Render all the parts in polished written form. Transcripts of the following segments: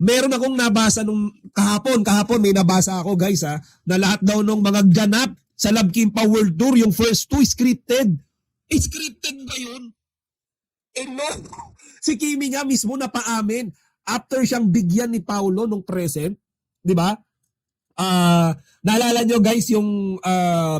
meron akong nabasa nung kahapon may nabasa ako guys na lahat daw nung mga ganap sa Love Kimpa World Tour, yung first two scripted. Scripted ba yun? No. Si Kimi nga mismo napaamin after siyang bigyan ni Paulo nung present, di ba? Naalala nyo guys yung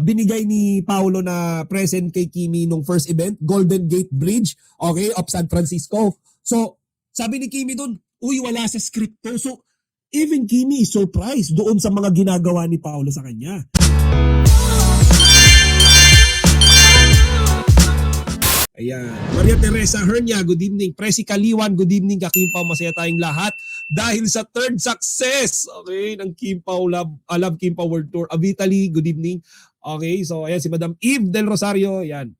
binigay ni Paulo na present kay Kimi nung first event, Golden Gate Bridge, okay, of San Francisco. So, sabi ni Kimi dun, uy, wala sa script to. So, even Kimi is surprised doon sa mga ginagawa ni Paulo sa kanya. Ayan. Maria Teresa Hernia, good evening. Presi Kaliwan, good evening. Kakimpaw, masaya tayong lahat dahil sa third success, okay, ng Kimpaw Love Kimpaw World Tour. Avitali, good evening. Okay, so ayan si Madam Eve Del Rosario, ayan.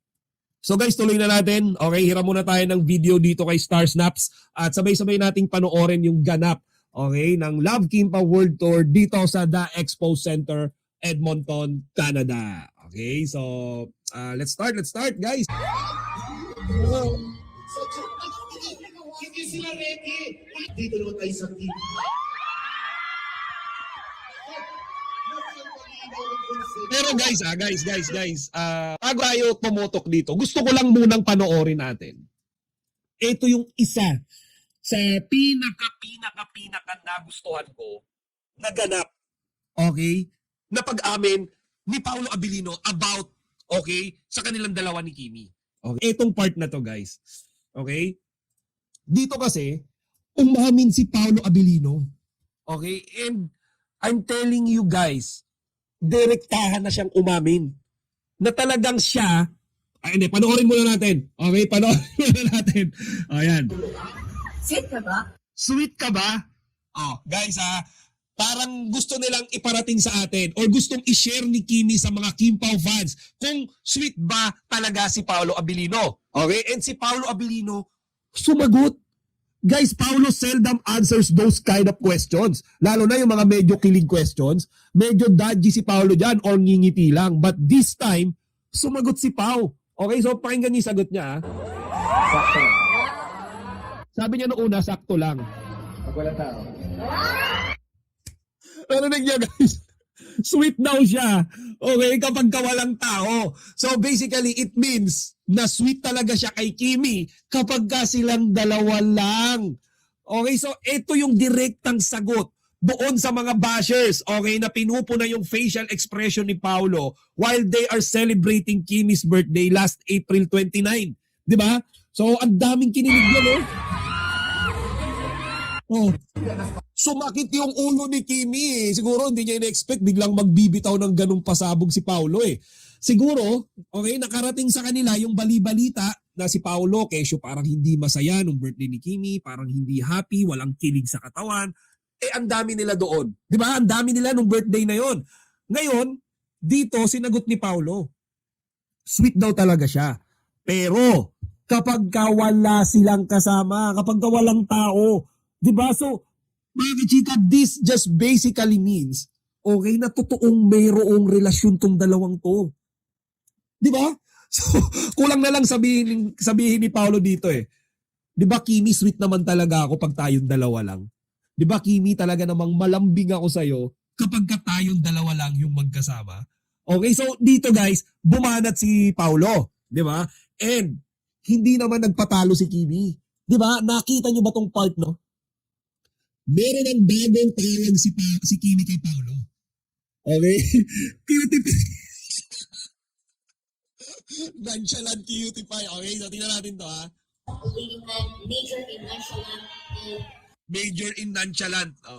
So guys, tuloy na natin. Okay, hiram muna tayo ng video dito kay Star Snaps at sabay-sabay nating panoorin yung ganap, okay, ng Love Kimpaw World Tour dito sa The Expo Center, Edmonton, Canada. Okay, so let's start guys. Hindi sila ready. Dito naman tayo sa team. Pero guys, bago tayo tumutok dito, gusto ko lang munang panoorin natin. Ito yung isa sa pinaka nagustuhan ko na ganap, okay, na pag-amin ni Paulo Abilino about, okay, sa kanilang dalawa ni Kimi. Okay, itong part na to guys, okay, dito kasi, umamin si Paulo Abilino, okay, and I'm telling you guys, direktahan na siyang umamin na talagang siya, hindi, panoorin muna natin. Okay, panoorin muna natin. Ayan. Sweet ka ba? Sweet ka ba? Oh, guys parang gusto nilang iparating sa atin or gustong i-share ni Kimi sa mga Kimpaw fans kung sweet ba talaga si Paulo Abilino. Okay, and si Paulo Abilino sumagot. Guys, Paulo seldom answers those kind of questions. Lalo na yung mga medyo kilig questions. Medyo dodgy si Paulo dyan or ngingiti lang. But this time, sumagot si Pau. Okay, so pakinggan niyo yung sagot niya. Sakto. Sabi niya noong una, sakto lang. Pag wala tao. Ano niya guys? Sweet daw siya. Okay, kapag kawalang tao. So basically, it means na sweet talaga siya kay Kimi kapag ka silang dalawa lang. Okay, so ito yung direktang sagot doon sa mga bashers, okay, na pinupuna yung facial expression ni Paulo while they are celebrating Kimi's birthday last April 29. Di ba? So ang daming kinilig yan, oh. Sumakit yung ulo ni Kimi eh. Siguro hindi niya in-expect biglang magbibitaw ng ganung pasabog si Paulo eh. Siguro, okay, nakarating sa kanila yung bali-balita na si Paulo, kesyo parang hindi masaya nung birthday ni Kimi, parang hindi happy, walang kilig sa katawan. Eh, ang dami nila doon. Di ba? Ang dami nila nung birthday na yon. Ngayon, dito, sinagot ni Paulo. Sweet daw talaga siya. Pero, kapag wala silang kasama, kapag walang tao, di ba? So, mga chika, this just basically means, okay, na totoong mayroong relasyon tong dalawang to. Di ba? So, kulang na lang sabihin ni Paulo dito eh. Di ba, Kimi, sweet naman talaga ako pag tayong dalawa lang. Di ba, Kimi, talaga namang malambing ako sa'yo kapag tayong dalawa lang yung magkasama. Okay, so dito guys, bumanat si Paulo. Di ba? And, hindi naman nagpatalo si Kimi. Di ba? Nakita nyo ba tong part, no? Meron ang bagong tawag si Kimi kay Paulo. Okay? Cutie pie. Nonchalant cutie pie. Okay, so tingnan natin to ha. Leading man, major in nonchalant, and Major in nonchalant. Oh.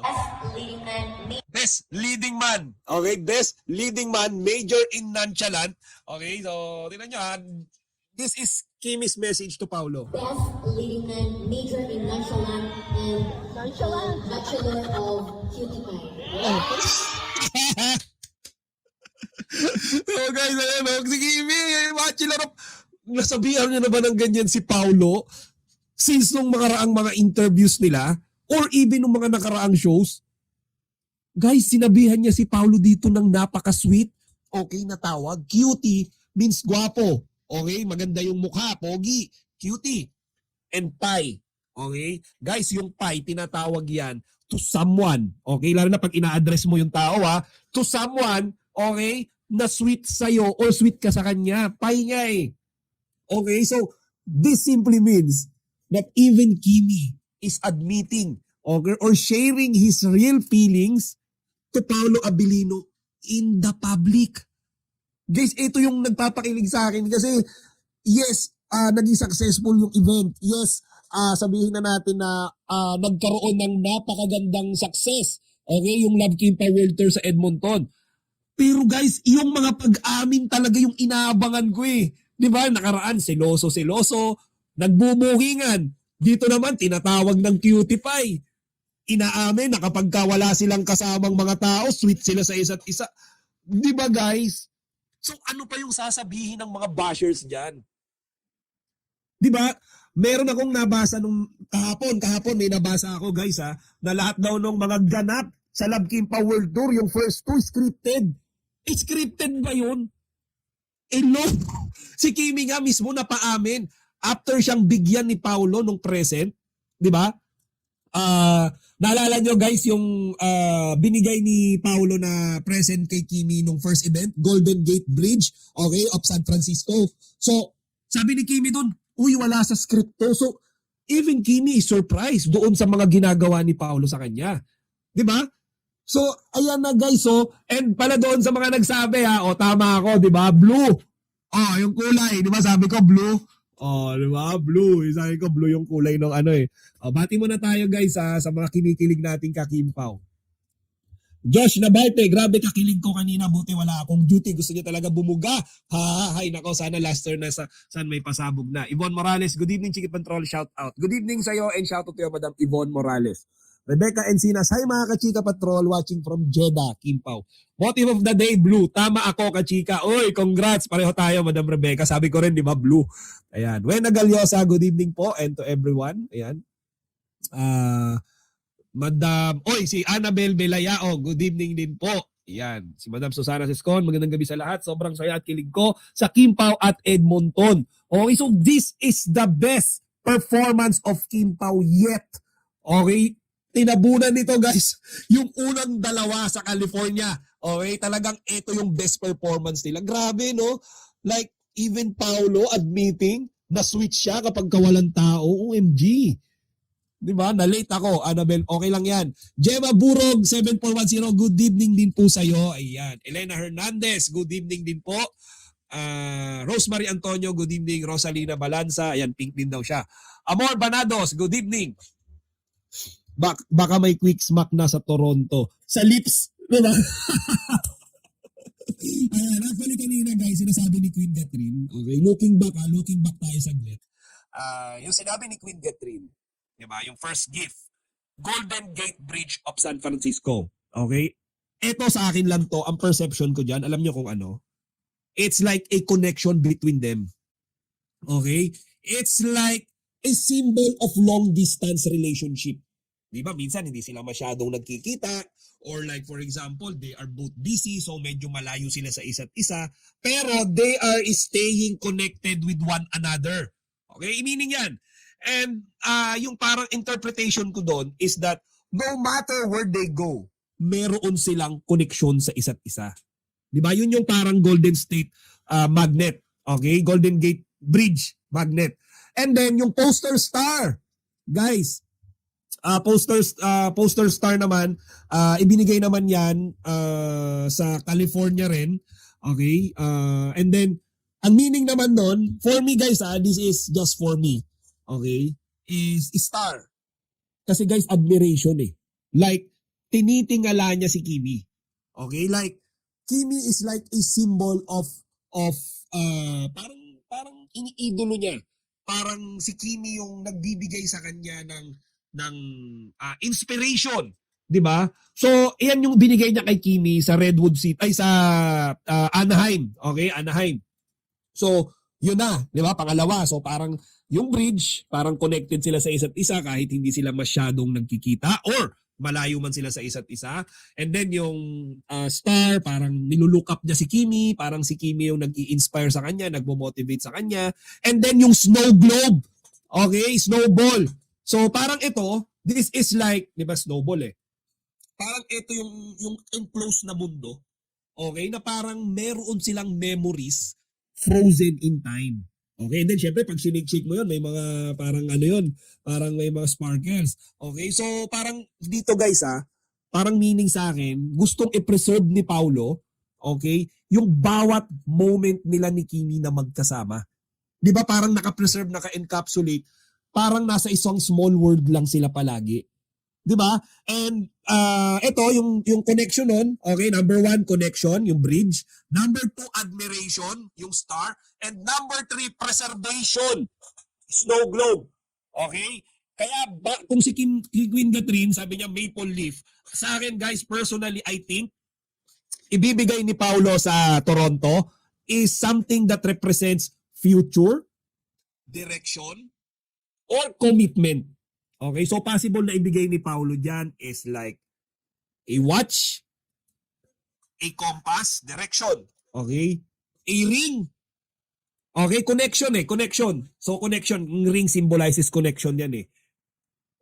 leading man, Best leading man. Okay, best leading man, major in nonchalant. Okay, so tingnan nyo ha. This is Kimi's message to Paulo. best leading man, major in nonchalant, and bachelor of cutie pie. So guys, ayan, si Kimi, bachelor of... Nasabihan niya na ba ng ganyan si Paulo? Since nung makaraang mga interviews nila, or even nung mga nakaraang shows, guys, sinabihan niya si Paulo dito ng napaka-sweet, okay, na tawag. Cutie means guwapo. Okay, maganda yung mukha, pogi, cutie. And pie. Okay? Guys, yung pie, tinatawag yan to someone, okay? Lalo na pag ina-address mo yung tao, to someone, okay, na sweet sa'yo or sweet ka sa kanya. Pahinga eh. Okay, so this simply means that even Kimi is admitting, okay, or sharing his real feelings to Paolo Abilino in the public. Guys, ito yung nagpapakilig sa akin kasi yes, naging successful yung event. Yes, sabihin na natin na nagkaroon ng napakagandang success. Okay, yung Love Kimpa World Tour sa Edmonton. Pero guys, yung mga pag-amin talaga yung inaabangan ko eh. Di ba? Nakaraan, seloso, nagbubuhingan. Dito naman, tinatawag ng cutie pie. Inaamin na kapag wala silang kasamang mga tao, sweet sila sa isa't isa. Di ba guys? So ano pa yung sasabihin ng mga bashers dyan? Di ba? Meron akong nabasa nung kahapon may nabasa ako guys na lahat daw nung mga ganap sa Love Kimpa World Tour, yung first two scripted. Scripted ba yun? No. Si Kimi nga mismo napaamin after siyang bigyan ni Paolo nung present, di ba? Naalala nyo guys yung binigay ni Paolo na present kay Kimi nung first event, Golden Gate Bridge, okay, of San Francisco. So, sabi ni Kimi doon, uy, wala sa script to. So, even Kimi is surprised doon sa mga ginagawa ni Paolo sa kanya. Di ba? So, ayan na guys, and pala doon sa mga nagsabi tama ako, di ba? Blue. Yung kulay, di ba? Sabi ko blue. Di ba? Blue. Sabi ko blue yung kulay ng bati muna tayo guys sa mga kinikilig nating kakimpaw. Josh Nabarte, grabe kakilig ko kanina, buti wala akong duty. Gusto niya talaga bumuga. Hay nako, sana last turn na saan may pasabog na. Yvonne Morales, good evening Chiki Patrol, shout out. Good evening sa'yo and shout out to you, Madam Yvonne Morales. Rebecca Encinas, hi mga kachika patrol watching from Jeddah, Kimpaw. Motive of the day, blue. Tama ako kachika. Oy, congrats. Pareho tayo, Madam Rebecca. Sabi ko rin, di ba, blue. Ayan. Wena Galyosa, good evening po and to everyone. Ayan. Si Annabel Belayao, good evening din po. Ayan. Si Madam Susana Siscon, magandang gabi sa lahat. Sobrang saya at kilig ko sa Kimpaw at Edmonton. Okay, so this is the best performance of Kimpaw yet. Okay? Tinabunan nito guys, yung unang dalawa sa California. Okay, talagang ito yung best performance nila. Grabe no? Like even Paolo admitting na switch siya kapag kawalan tao. OMG. Diba? Na-late ako. Annabel, okay lang yan. Gemma Burog, 7410, good evening din po sa'yo. Ayan. Elena Hernandez, good evening din po. Rosemary Antonio, good evening. Rosalina Balanza, ayan, pink din daw siya. Amor Banados, good evening. Baka may quick smack na sa Toronto. Sa lips. Diba? Actually kanina guys, sinasabi ni Queen Catherine, okay, looking back tayo saglit. Yung sinabi ni Queen Catherine, diba, yung first gift, Golden Gate Bridge of San Francisco. Okay? Ito sa akin lang to, ang perception ko dyan, alam nyo kung ano? It's like a connection between them. Okay? It's like a symbol of long distance relationship. Di ba? Minsan hindi sila masyadong nagkikita or like for example, they are both busy so medyo malayo sila sa isa't isa pero they are staying connected with one another. Okay? Meaning yan. And yung parang interpretation ko doon is that no matter where they go, meron silang connection sa isa't isa. Di ba? Yun yung parang Golden State magnet. Okay? Golden Gate Bridge magnet. And then yung poster star. Guys, poster star naman, ibinigay naman yan sa California rin. Okay? And then, ang meaning naman nun, for me guys, this is just for me. Okay? Is star. Kasi guys, admiration eh. Like, tinitingala niya si Kimi. Okay? Like, Kimi is like a symbol of parang iniidolo niya. Parang si Kimi yung nagbibigay sa kanya ng inspiration, 'di ba? So, iyan yung binigay niya kay Kimi sa Redwood City ay sa Anaheim. Okay, Anaheim. So, yun na, 'di ba? Pangalawa. So, parang yung bridge, parang connected sila sa isa't isa kahit hindi sila masyadong nagkikita or malayo man sila sa isa't isa. And then yung star, parang nilulook up niya si Kimi, parang si Kimi yung nag-i-inspire sa kanya, nagmo-motivate sa kanya. And then yung snow globe, okay, snowball. So parang ito, this is like, di ba, snowball eh. Parang ito yung enclosed na mundo. Okay, na parang meron silang memories frozen in time. Okay, and then syempre pag sinigshake mo yun, may mga parang ano yun, parang may mga sparkles. Okay, so parang dito guys parang meaning sa akin, gustong i-preserve ni Paulo, okay, yung bawat moment nila ni Kimi na magkasama. Di ba parang naka-preserve, naka-encapsulate, parang nasa isang small world lang sila palagi. Di ba? And ito, yung connection nun, okay, number 1, connection, yung bridge. Number 2, admiration, yung star. And number 3, preservation, snow globe. Okay? Kaya kung si Queen Catherine, sabi niya maple leaf, sa akin guys, personally, I think, ibibigay ni Paulo sa Toronto is something that represents future, direction, or commitment. Okay, so possible na ibigay ni Paulo dyan is like a watch, a compass, direction. Okay, a ring. Okay, connection connection. So connection, yung ring symbolizes connection yan eh.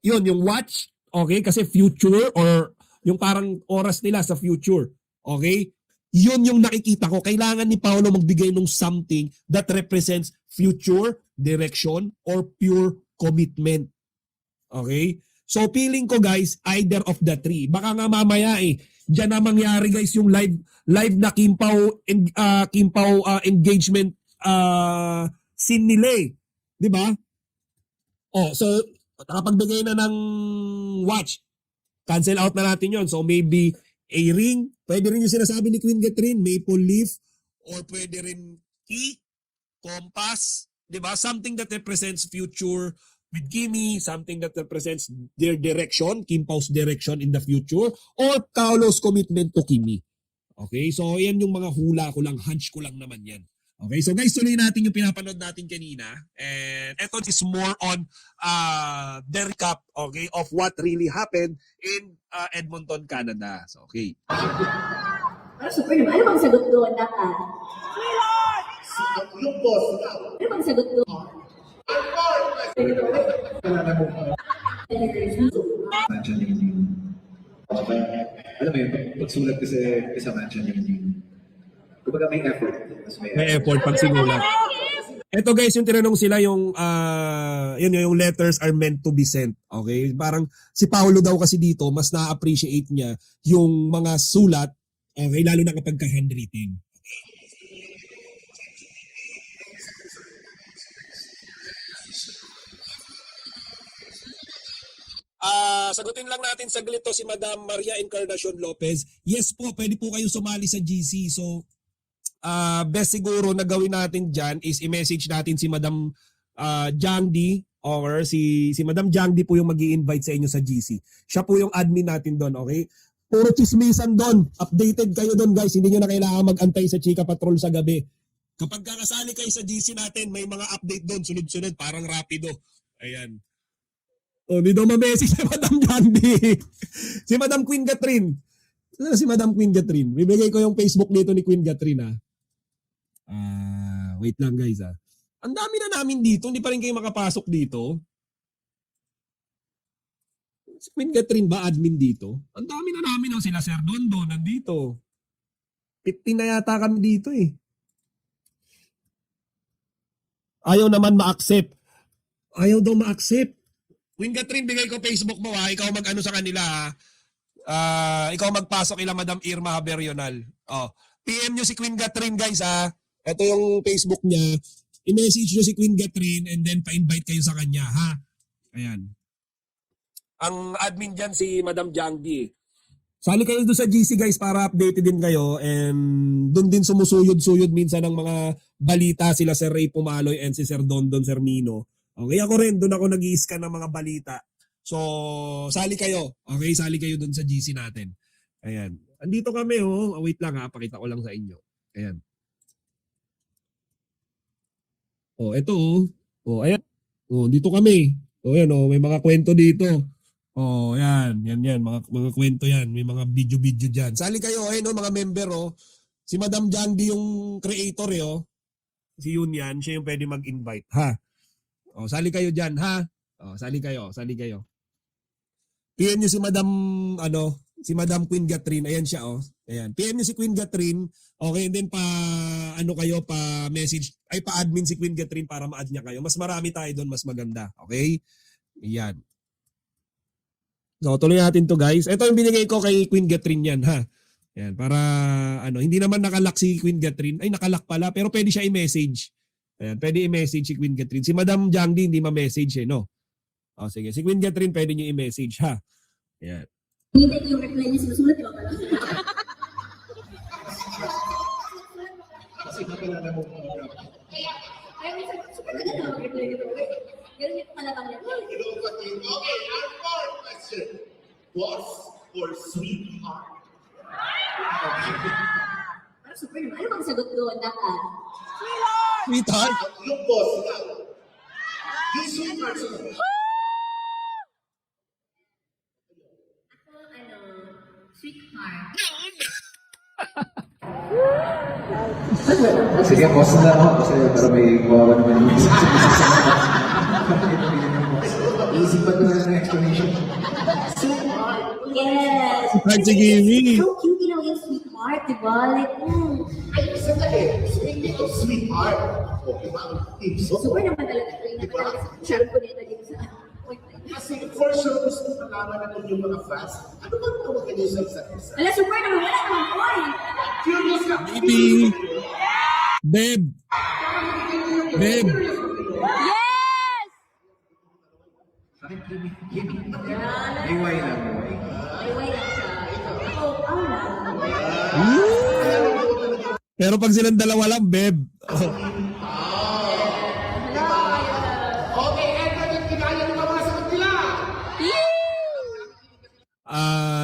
Yun, yung watch, okay, kasi future or yung parang oras nila sa future. Okay, yun yung nakikita ko. Kailangan ni Paulo magbigay ng something that represents future, direction, or pure commitment. Okay? So feeling ko guys, either of the three. Baka nga mamaya diyan na mangyari guys yung live na Kimpaw engagement scene nila eh. 'Di ba? Oh, so nakapagbigay na ng watch. Cancel out na natin 'yon. So maybe a ring, pwede rin yung sinasabi ni Queen Catherine, maple leaf, or pwede rin key, compass, 'di ba? Something that represents future with Kimi, something that represents their direction, Kimpaw's direction in the future, or Paulo's commitment to Kimi. Okay, so yan yung mga hula ko lang, hunch ko lang naman yan. Okay, so guys, tuloy natin yung pinapanood natin kanina. And ito is more on the recap, okay, of what really happened in Edmonton, Canada. So, okay. Super naman. Ano bang sagot doon, Naka? Yung boss na. Ano bang sagot doon? Mansion. Okay. Alam mo yun, pagsulat kasi sa mansion yun. Kumbaga may effort. May effort pag sinulat. Ito guys, yung tinanong sila yung yung letters are meant to be sent. Okay? Parang si Paulo daw kasi dito, mas na-appreciate niya yung mga sulat, okay, lalo na kapag ka-handwritten. Sagutin lang natin saglit to si Madam Maria Encarnacion Lopez. Yes po, pwede po kayo sumali sa GC. So, best siguro na gawin natin dyan is i-message natin si Madam Jangdi or si Madam Jangdi po yung mag-i-invite sa inyo sa GC. Siya po yung admin natin doon, okay? Puro chismisan doon. Updated kayo doon guys. Hindi nyo na kailangan mag-antay sa Chika Patrol sa gabi. Kapag kakasali kayo sa GC natin, may mga update doon. Sunod-sunod, parang rapido. Ayan. O, di daw ma-message si Madam Jangdi. Si Madam Queen Catherine. Si Madam Queen Catherine. Bibigay ko yung Facebook dito ni Queen Catherine wait lang guys Ang dami na namin dito. Hindi pa rin kayo makapasok dito. Si Queen Catherine ba admin dito? Ang dami na namin sila Sir Dondo nandito. 15 na yata kami dito eh. Ayaw naman ma-accept. Ayaw daw ma-accept. Queen Catherine, bigay ko Facebook mo ikaw mag-ano sa kanila ikaw magpasok ila Madam Irma Haberional. PM nyo si Queen Catherine guys Ito yung Facebook niya. I-message nyo si Queen Catherine and then pa-invite kayo sa kanya Ayan. Ang admin dyan si Madam Jangdi. Sali kayo doon sa GC guys para updated din kayo and doon din sumusuyod-suyod minsan ng mga balita sila Sir Ray Pumaloy and si Sir Dondon Sermino. Okay, ako rin, doon ako nag-i-scan ng mga balita. So, sali kayo. Okay, sali kayo doon sa GC natin. Ayan. Andito kami wait lang pakita ko lang sa inyo. Ayan. Ito ayan. Dito kami. Ayan may mga kwento dito. Yan, mga kwento yan. May mga video diyan. Sali kayo mga member Si Madam Jangdi yung creator Si Yun yan, siya yung pwede mag-invite sali kayo diyan Oh, sali kayo, sali kayo. PM nyo si Madam, si Madam Queen Catherine. Ayan siya, oh. Ayan. PM nyo si Queen Catherine. Okay, and then pa-message, pa-admin si Queen Catherine para ma-add niya kayo. Mas marami tayo doon, mas maganda. Okay? Ayan. So, tuloy natin to guys. Ito yung binigay ko kay Queen Catherine yan, ha? Ayan, para, hindi naman nakalock si Queen Catherine. Ay, nakalock pala, pero pwede siya i-message. Ayan, pwede i-message si Queen Catherine. Si Madam Jiangdi hindi ma-message no? O, sige. Si Queen Catherine pwede nyo i-message, ha? Ayan. Hindi yung reply niya sinusulat, di ba pala? Kasi nakilala mo mga Kaya, minsan, super ka na mag-reply nito. Ganun yung kalabang niya. Okay, our fourth question. Boss or sweetheart? Parang super naman. Ano bang sagot doon? Sweetheart? Yung boss, ikaw. Yung sweetheart sila. Sweetheart. Sige, boss na ako kasi para may kawawa naman yung easy pa ito na explanation. Yes! Sweetheart si Kimi. So cute din naman yung sweetheart, di ba? Like, Ay, sandali. Speaking of sweetheart. O, diba? So, super naman talaga. Ito talaga sa charm ko nito dito sa... kasi for sure gusto ko malaman natin yung mga fans. Ano ba tawagan niyo sa isa't isa? Ala, super naman. Wala naman point. Curious ka. Baby. Babe. Babe. Yes! Bakit Kimi? Iway lang. Ay, lang siya. Ito. Ako, lang. Pero pag silang dalawa lang, babe. Okay, eto yung kinaya ng mga sagot nila.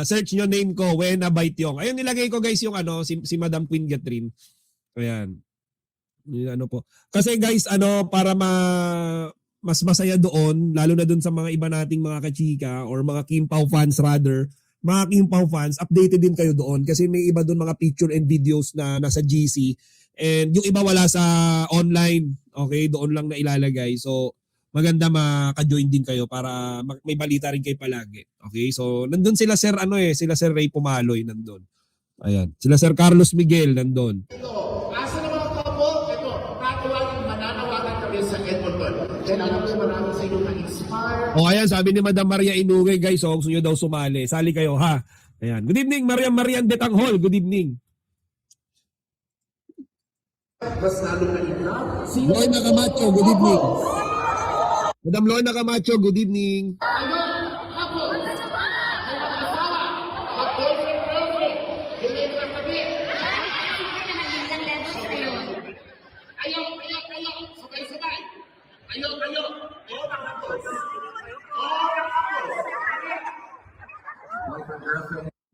Search nyo name ko, Wena Baityong. Ayun, nilagay ko guys yung si Madam Queen Catherine. Ayan. Yung po. Kasi guys, para mas masaya doon, lalo na doon sa mga iba nating mga kachika or mga Kim Pao fans rather, mga Kim Pao fans, updated din kayo doon kasi may iba doon mga picture and videos na nasa GC and yung iba wala sa online. Okay, doon lang na ilalagay. So, maganda maka-join din kayo para may balita rin kayo palagi. Okay? So, nandun sila Sir sila Sir Ray Pumaloy nandun. Ayan. Sila Sir Carlos Miguel nandun. Ito, asa ng mga couple? Ito, mananawagan kami sa Edmonton. Then alam ko marami sa inyo na-inspire. O ayan, sabi ni Madam Maria Inugay guys, gusto nyo daw sumali. Sali kayo ha. Ayan. Good evening, Marian Detanghol. Good evening. Mas lalo na ina. Lorna Camacho, good evening. Madam Lorna Camacho, good evening. Sabay-sabay. Ayaw.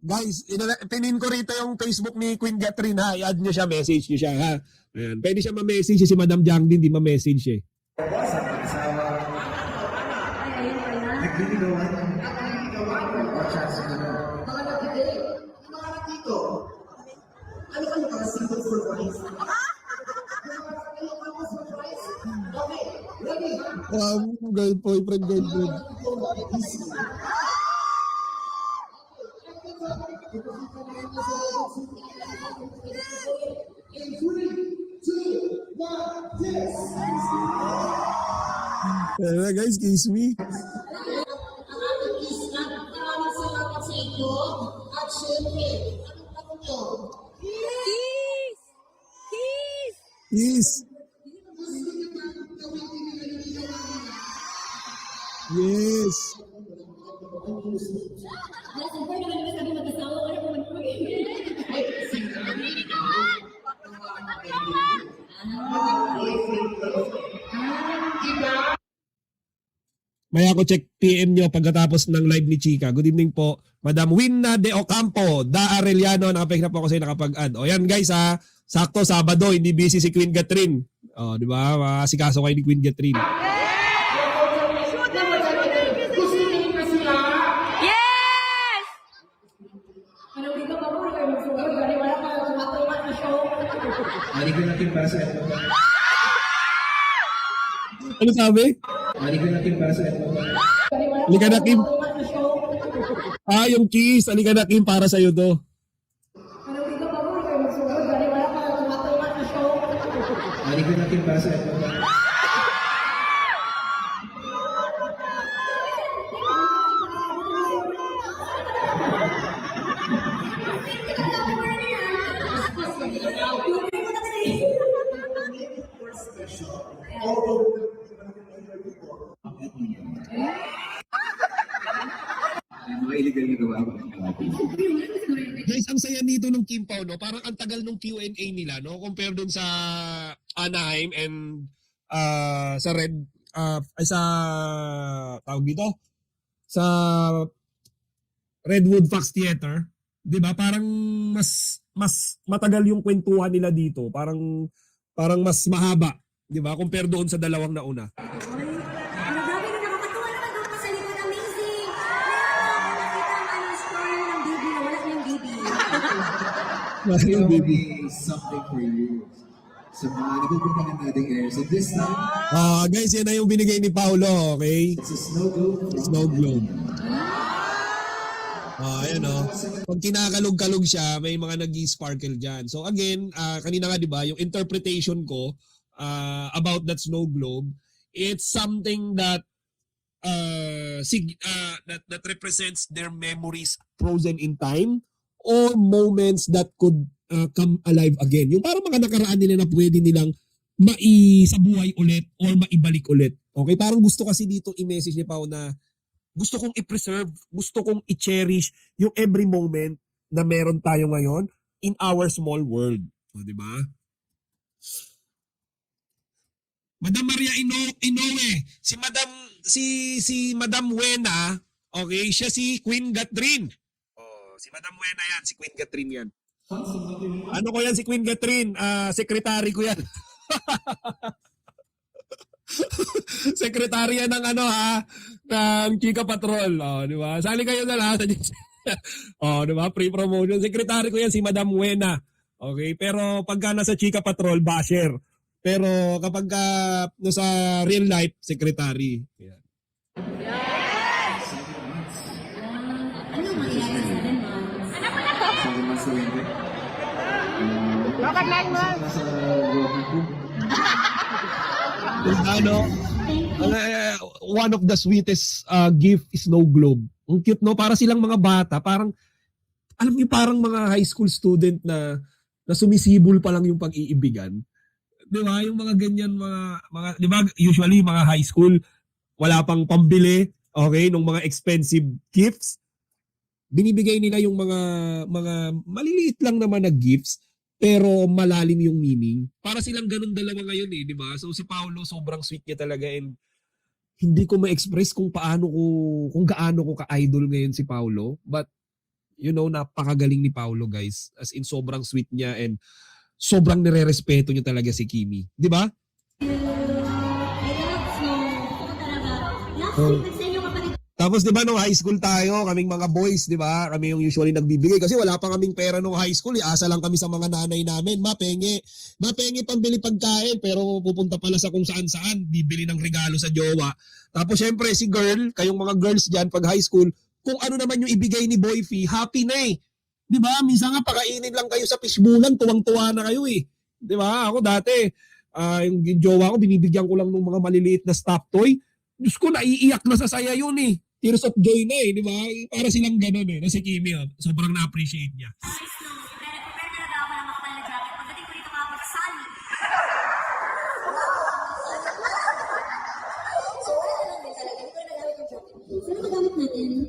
Guys, pinin ko rito yung Facebook ni Queen Catherine ha. I-add nyo siya, message nyo siya ha. Ayan. Pwede siya ma-message si Madam Jiangdi, hindi ma-message eh. Nagliligawan. Mga nagigil. Mga nandito. Ano kayo mga simple surprise? Okay, ready? Boyfriend, girlfriend. In 3, 2, 1, yes! Guys, kiss me. Ang ating kisnak, maraming salamat sa inyo. At syempre, anong to? Kiss! Kiss! Kiss. Yes. Nasa pa naman naman kami mag-asawa. Ano naman po May ako check PM nyo pagkatapos ng live ni Chika. Good evening po. Madam Winna de Ocampo, Da Arellano, nakapag na po ako sa'yo nakapag-add. O yan guys ha, sakto Sabado, hindi busy si Queen Catherine. O di ba, makasikaso kayo ni Queen Catherine. Maligyan natin para sa Edmonton. Ano sabi? Maligyan natin para sa Edmonton. Halika na, Kim. Yung kiss. Halika na, Kim, para sa'yo to. Hindi ko natin para sa ito. Mga illegal na gawa ko. Guys, ang saya nito ng Kim Pao, no? Parang ang tagal ng Q&A nila, no? Compare dun sa Anaheim and sa sa tawag dito? Sa Redwood Fox Theater. 'Di ba? Parang mas matagal yung kwentuhan nila dito. Parang mas mahaba, 'di ba? Compare doon sa dalawang nauna. Ang dami na nakakatuwa naman doon pa sa likod. Amazing! Meron nakita ang story ng baby na wala ng baby. There will be something for you. Sa mga nagpupuntahan nating airs. And this time, Guys, yan na yung binigay ni Paolo, okay? it's a snow globe. Snow globe. Ayan o. Pag kinakalog-kalog siya, may mga nag-sparkle dyan. So again, kanina nga 'di ba, yung interpretation ko about that snow globe, it's something that that represents their memories frozen in time or moments that could come alive again. Yung parang mga nakaraan nila na pwede nilang maisabuhay ulit or maibalik ulit. Okay, parang gusto kasi dito i-message ni Pao na gusto kong i-preserve, gusto kong i-cherish yung every moment na meron tayo ngayon in our small world. O, di ba? Madam Maria Inoue, si Madam Wena, okay, siya si Queen Catherine. Oh, si Madam Wena yan, si Queen Catherine yan. Ano ko yan si Queen Catherine? Secretary ko yan. Sekretarya ng ng Chika Patrol. Oh, di ba? Sali kayo na lahat. Oh, di ba? Pre-promotion. Sekretary ko yan si Madam Wena. Okay? Pero pagka nasa Chika Patrol, basher. Pero kapag sa real life, secretary. Yeah. Ano mangyayari sa 7 months? 7 months na rin. Bakit 9 months? Nasa Roman Pool. One of the sweetest gift is snow globe. Ang cute, no? Para silang mga bata. Parang, alam niyo, parang mga high school student na sumisibol pa lang yung pag-iibigan. Di ba? Yung mga ganyan, mga di ba, usually mga high school, wala pang pambili, okay, ng mga expensive gifts. Binibigay nila yung mga maliliit lang naman na gifts, pero malalim yung meaning. Para silang ganun dalawa ngayon di ba? So si Paolo, sobrang sweet niya talaga and hindi ko ma-express kung gaano ko ka-idol ngayon si Paolo. But, napakagaling ni Paolo, guys. As in, sobrang sweet niya and sobrang nire-respeto niya talaga si Kimi. Di ba? I love snow. Ako talaga. Last week, sa inyo kapatid. Tapos 'di ba nung high school tayo, kaming mga boys, 'di ba? Kami yung usually nagbibigay kasi wala pa kaming pera nung high school. Asa lang kami sa mga nanay namin, mapenge pambili pagkain pero pupunta pala sa kung saan-saan, bibili ng regalo sa jowa. Tapos syempre si girl, kayong mga girls diyan pag high school, kung ano naman yung ibigay ni boy fee, happy na eh. 'Di ba? Minsan nga pakainin lang kayo sa fishbowlan, tuwang-tuwa na kayo eh. 'Di ba? Ako dati, yung jowa ko binibigyan ko lang ng mga maliliit na stuffed toy. Diyos ko, naiiyak na sa saya yun eh. Tears of joy na eh, di ba? Para silang ganun eh. Si Kimi, sobrang na-appreciate niya. Snow. Prepare talaga ako ng makapal na jacket. Pagdating ko dito kapag sunny. So, wala na lang din talaga. Hindi ko na nagamit yung jacket. Saan ito gamit natin?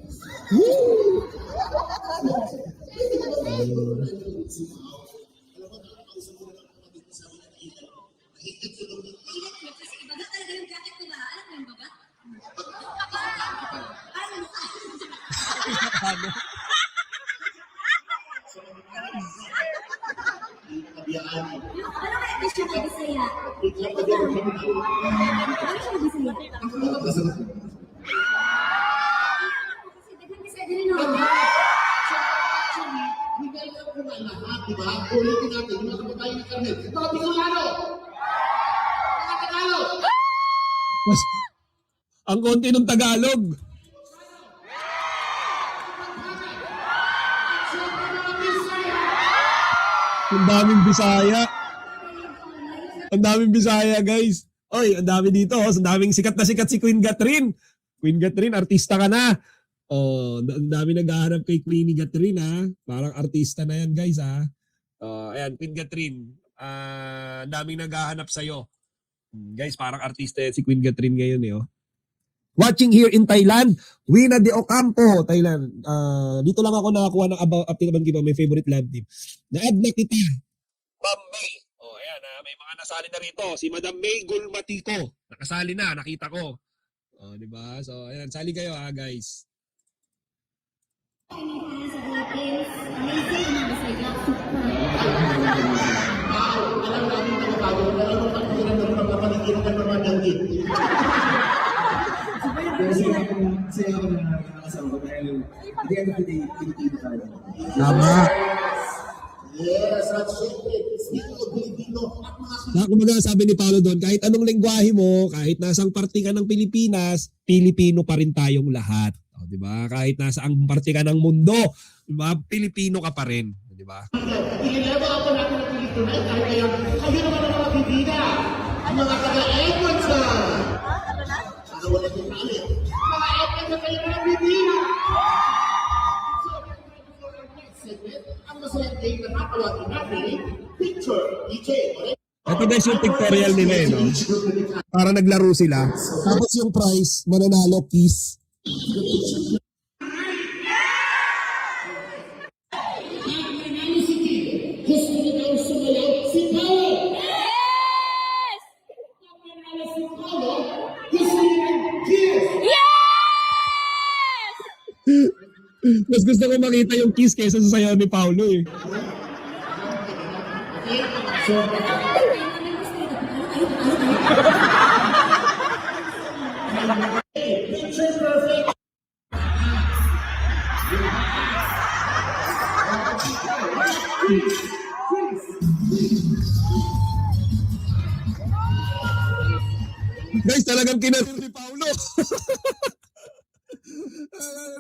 Ibagat talaga yung jacket ko ba? Alam mo yung bagat? Parang mukha. Ano kaya ito siya mag-isaya? Ano siya mag-isaya? Kasi daghang Bisaya din, no? Actually, hinayang ko na lahat, di ba? Ulitin natin, yung mga kapatay ni Carmen. Mga Bicolano! Mga Tagalog! Mas, ang konti ng Tagalog. Ang daming Bisaya. Ang daming Bisaya, guys. Oy, ang dami dito. Oh. Ang daming sikat na sikat si Queen Catherine. Queen Catherine, artista ka na. Oh, ang dami naghahanap kay Queenie Catherine, ha. Parang artista na yan, guys, ha. Ayan, Queen Catherine. Ang daming naghahanap sa'yo. Guys, parang artista yan si Queen Catherine ngayon, eh, oh. Watching here in Thailand, Wina de Ocampo, Thailand. Dito lang ako nakakuha ng about up to my favorite land team. Na-add na kita. Ma'am May. Oh, ayan, may mga nasali na rito. Si Madam May Gulmatico. Nakasali na, nakita ko. Oh, di ba? So, ayan, sali kayo, guys. Alam namin mga bago, pero kung pagkikilan naman ang kapaligiran ng mga danggit. Kasi ako na nakakasama ko dahil at the end of the day, Pilipino tayo. Tama. Yes, at syempre, speaking of Pilipino, at mga Kumbaga sabi ni Paolo doon, kahit anong lengguwahe mo, kahit nasang parte ka ng Pilipinas, Pilipino pa rin tayong lahat. O, di ba? Kahit nasaang parte ka ng mundo, di ba? Pilipino ka pa rin. Di ba? Inilaba ako natin ng Pilipino kahit ngayon, kayo naman ang mga bibida, ang mga taga-Edmonton. Ano wala yung namin? Mga Edmonton kayo mga bibida. So, for our next segment, ang masayang day na nakawagin natin, picture, DJ, alright? Ito guys yung pictorial nila eh, no? Para naglaro sila. Tapos yung prize, mananalo, kiss. Gusto niyo daw sumayaw si Paolo. Yes! Mananalo si Paolo, gusto niyo ng kiss. Yes! Mas gusto ko makita yung kiss kaysa sa sayaw ni Paolo eh. Picture perfect. Guys, talagang kinarir ni Paolo.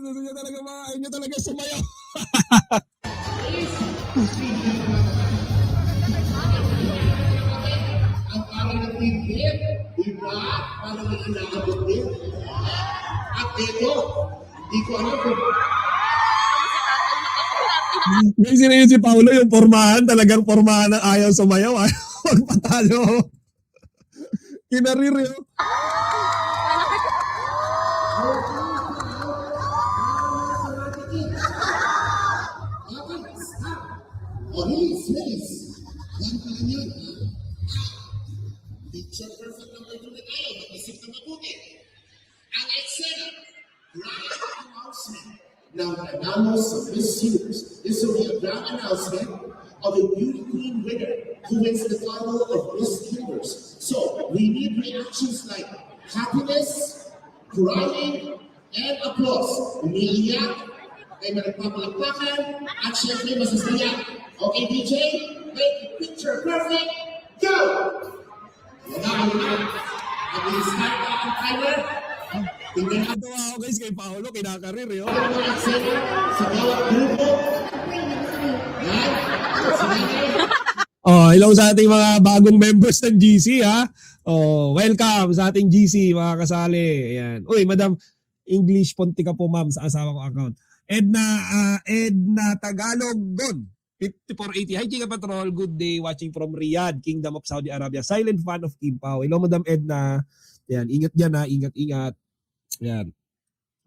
Gusto niya talaga ayaw niya talaga sumayaw. Ang parang nagtitip, di ba? Parang may inaabot din. At ito, di ko alam kung Guys, sino yun si Paolo, yung pormahan, talagang pormahan na ayaw sumayaw, ayaw magpatalo. Kinarir yun. Release. Yan pa lang yun. Picture perfect ng ito na tayo. Mag-isip na mabuti. Ang eksena, grand announcement ng Anamos sa Miss Universe. This will be a grand announcement of a beauty queen winner who wins the title of Miss Universe. So, we need reactions like happiness, crying, and applause. Umiiyak, may nagpapalakpakan, at syempre masasaya. Okay, DJ? Make the picture perfect. Go! Wala na. Mag-i-start na ang timer. Tingnan natin Natawa ako guys kay Paolo, kinakarir yun. ang mga eksena sa bawat grupo. Yan. Oh, hello sa ating mga bagong members ng GC ha. Oh, welcome sa ating GC mga kasali. Ayan. Uy, Madam English Pontica po ma'am sa asawa ko account. Edna Tagalog Gon. 5480. Hi, Chika Patrol. Good day. Watching from Riyadh, Kingdom of Saudi Arabia. Silent fan of Kim Pao. Hello, Madam Edna. Yan, ingat dyan ha. Ingat. Yan.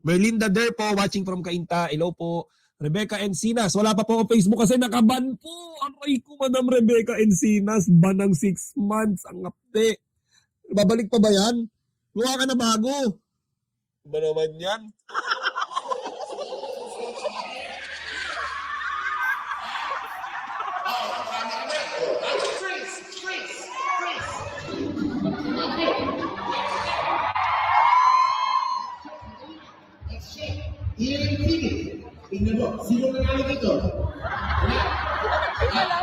Merlinda Der po, watching from Cainta. Hello po. Rebecca Encinas. Wala pa po ako Facebook kasi nakaban po. Aray ko, Madam Rebecca Encinas. Ban ng 6 months. Ang apte. Babalik pa ba yan? Gawa ka na bago. Ba naman yan? Here in Phoenix. Tingnan mo, sino nanalo dito? Wala.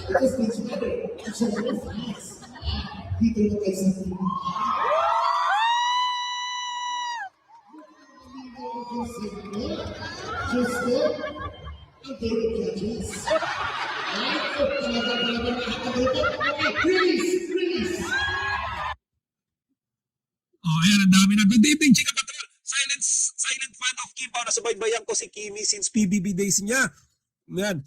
Ito speech better. Actually, it's nice. Dito mo kayo sa Phoenix. Diyos ko, ang David Judges. Ay, ko talaga nakakagulpo. Okay, freeze! Oh, ayan, ang dami na. Good evening, Chika Patrol. Silent fan of Kim Pao. Nasubaybayan ko si Kimi since PBB days niya. Yan.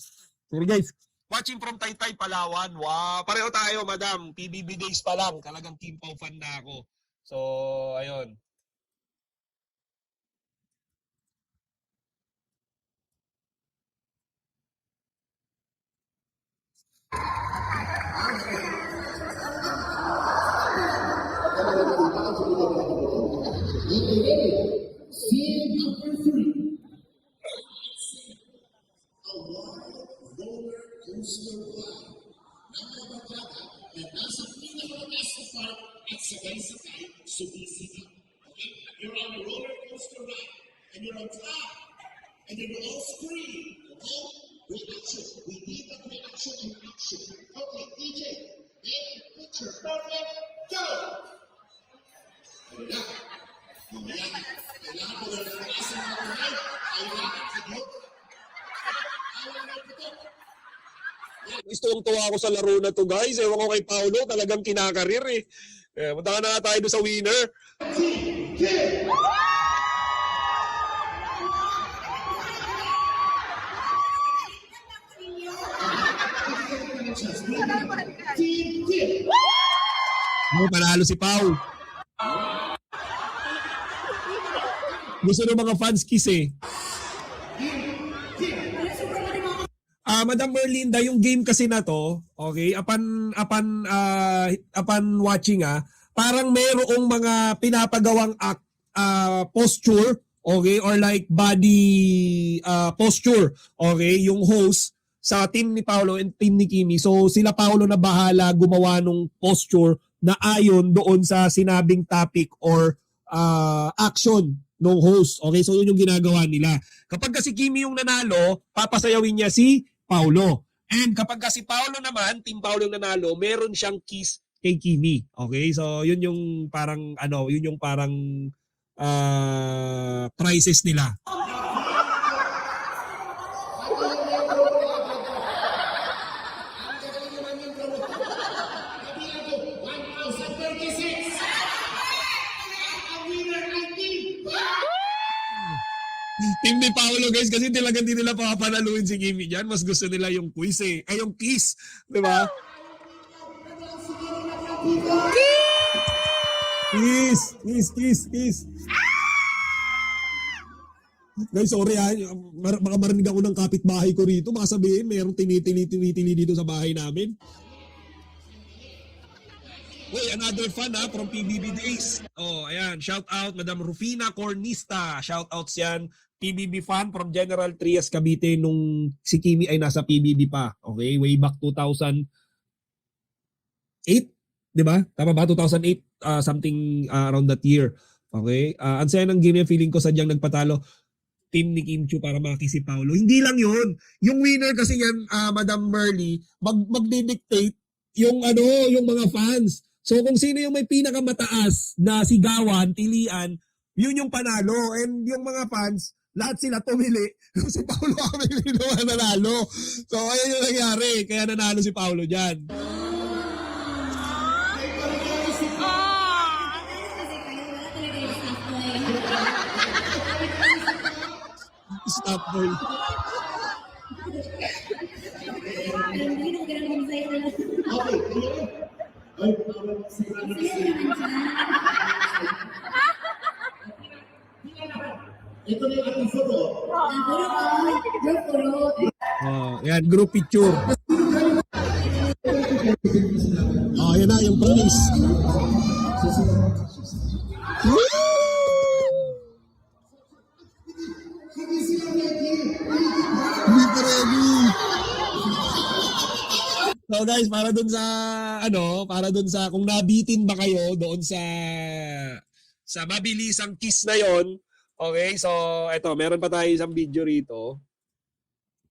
Sorry guys. Watching from Taytay, Palawan. Wow. Pareho tayo, madam. PBB days pa lang. Talagang Kim Pao fan na ako. So, ayun. Scene number 3. A wild roller coaster ride. Nakakabagada na nasa pinakamatas na park at sabay-sabay sumisita. Okay? You're on a roller coaster ride and you're on top and then you all scream. Okay? Reaction. We need the reaction and action. Okay, DJ, make a picture. Perfect. Go! Wala. Mamaya, kailangan ko lang ng isa mga kamay. Kailangan kagot. Ayaw na putok. Gusto tuwa ako sa laro na to guys. Ewan ko kay Paolo. Talagang kinakarir eh. Punta ka na nga tayo doon sa winner. Team Kid. Panalo si Pau. Gusto ng mga fans kiss eh. Madam Merlinda, yung game kasi na to, okay, upon watching parang mayroong mga pinapagawang posture, okay, or like body posture, okay, yung host sa team ni Paolo and team ni Kimi. So sila Paolo na bahala gumawa ng posture na ayon doon sa sinabing topic or action ng host. Okay, so yun yung ginagawa nila. Kapag kasi Kimi yung nanalo, papasayawin niya si Paolo. And kapag kasi Paolo naman, Team Paolo yung nanalo, meron siyang kiss kay Kimi. Okay, so yun yung parang yun yung parang prizes nila. Team ni Paolo guys, kasi talagang di nila papanaluin si Kimi dyan. Mas gusto nila yung quiz eh. Ay, yung kiss. Di ba? Kiss. Guys, sorry baka marinig ako ng kapitbahay ko rito. Baka sabihin, mayroong tinitili dito sa bahay namin. Wait, another fan from PBB days. Oh, ayan. Shout out Madam Rufina Cornista. Shout outs yan. PBB fan from General Trias Cavite nung si Kimi ay nasa PBB pa. Okay, way back 2008. 'Di ba? Tama ba? 2008 something around that year. Okay? Ang saya ng game niya, feeling ko sadyang nagpatalo team ni Kim Chiu para makisi si Paolo. Hindi lang 'yun. Yung winner kasi yan, Madam Merly, magde-dictate yung yung mga fans. So kung sino yung may pinakamataas na sigawan, tilian, yun yung panalo. And yung mga fans, lahat sila tumili. Si Paolo Camilino naman nanalo. So ayun yung nangyari. Kaya nanalo si Paolo dyan. Stop boy. Ay, parang sigurado ito na yung ating photo. Yan, group picture. Yan na, yung prize. Hindi pa ready. So guys, para dun sa kung nabitin ba kayo doon sa mabilisang kiss na yon. Okay, so eto, meron pa tayo isang video rito.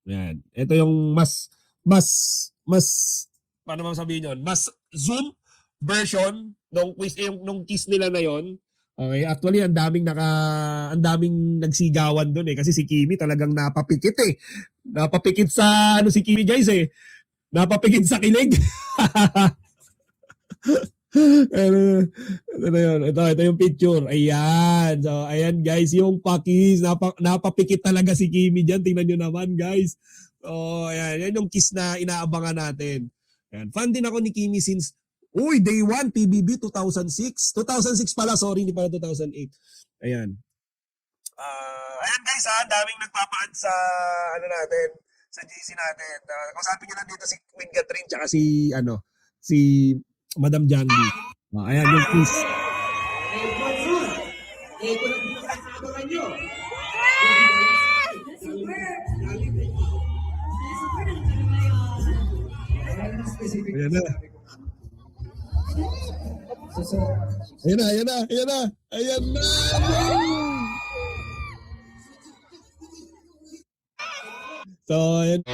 Yan. Ito yung mas paano mo sabihin yon? Mas zoom version nung quiz nung kiss nila na yon. Okay, actually ang daming nagsigawan doon kasi si Kimi talagang napapikit eh. Napapikit sa si Kimi guys eh. Napapikit sa kilig. Ano na yun? Ito yung picture. Ayan. So, ayan guys, yung pakis. Napapikit talaga si Kimi dyan. Tingnan nyo naman guys. So, ayan. Yan yung kiss na inaabangan natin. Ayan. Fan din ako ni Kimi since day 1, PBB 2006. 2006 pala, sorry, hindi pala 2008. Ayan. Ayan guys daming nagpapaan sa natin, sa GC natin. Kausapin nyo lang dito si Queen Catherine tsaka si Madam Jandy. Ayan yung kiss. Ayan na. Ayan na. So, ayan.